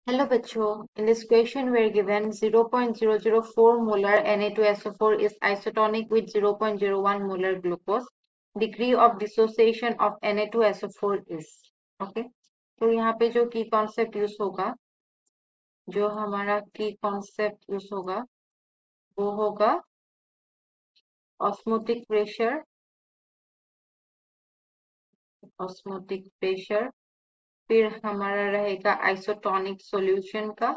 Hello बच्चों, in this question we are given 0.004 molar Na2SO4 is isotonic with 0.01 molar glucose. Degree of dissociation of Na2SO4 is. Okay, तो यहाँ पे जो की concept use होगा, जो हमारा की कॉन्सेप्ट यूज होगा वो होगा ऑस्मोटिक प्रेशर, फिर हमारा रहेगा आइसोटोनिक सॉल्यूशन का,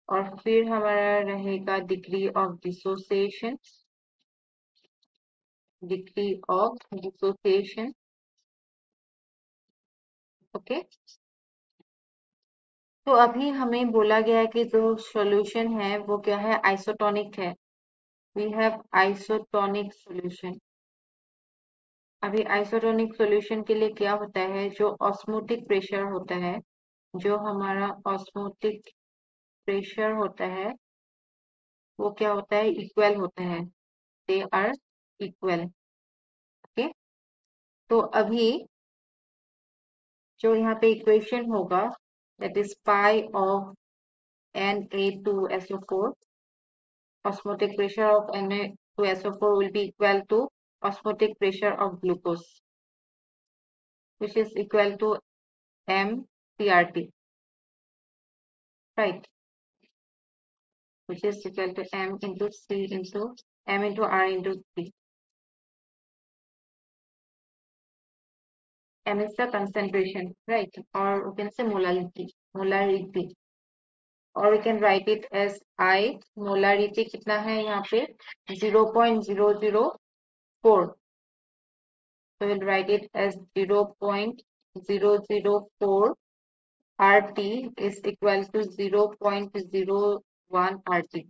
और फिर हमारा रहेगा डिग्री ऑफ डिसोसिएशन, ओके। तो अभी हमें बोला गया है कि जो सॉल्यूशन है वो क्या है, आइसोटोनिक है। We have isotonic solution. अभी आइसोटोनिक सॉल्यूशन के लिए क्या होता है, जो ऑस्मोटिक प्रेशर होता है, जो हमारा ऑस्मोटिक प्रेशर होता है वो क्या होता है, इक्वल होता है, दे आर इक्वल। ओके, तो अभी जो यहाँ पे इक्वेशन होगा that is pi of Na2SO4, osmotic pressure of Na2SO4 will be equal to osmotic pressure of glucose, which is equal to mCRT, right? Which is equal to m into c into m into r into c. M is the concentration, right? Or we can say molarity, or we can write it as I. Molarity कितना है यहाँ पे 0.004, so we'll write it as 0.004 RT is equal to 0.01 RT,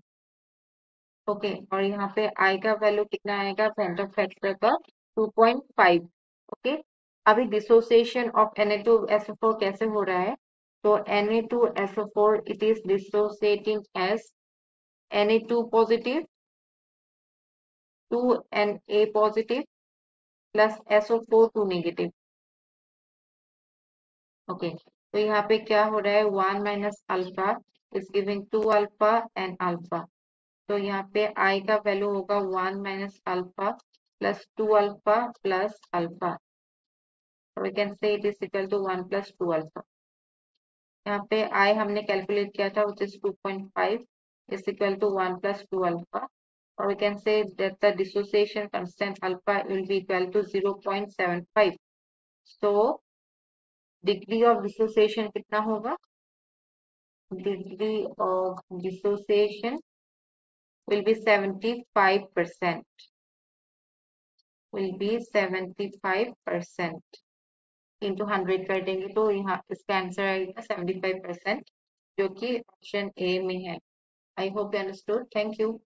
okay. और यहाँ पे I का value कितना आएगा, सेंटर फैक्टर का 2.5, ओके। अभी डिसोसिएशन ऑफ Na2SO4 कैसे हो रहा है, तो Na2SO4 it is dissociating as Na2 positive, 2Na positive plus SO4 2 negative, okay. तो यहाँ पे क्या हो रहा है, 1 minus alpha is giving 2 alpha and alpha, तो यहाँ पे I का वैल्यू होगा 1 minus alpha plus 2 alpha plus alpha, we can say it is equal to 1 plus 2 alpha. यहाँ पे I हमने कैलकुलेट किया था which is 2.5 is equal to 1 plus 2 alpha, or we can say that the dissociation constant alpha will be equal to 0.75. So degree of dissociation कितना होगा, degree of dissociation will be 75%, will be 75% into 100 कर देंगे तो यहाँ इसका answer आएगा 75%, जो कि ऑप्शन ए में है। I hope you understood, thank you.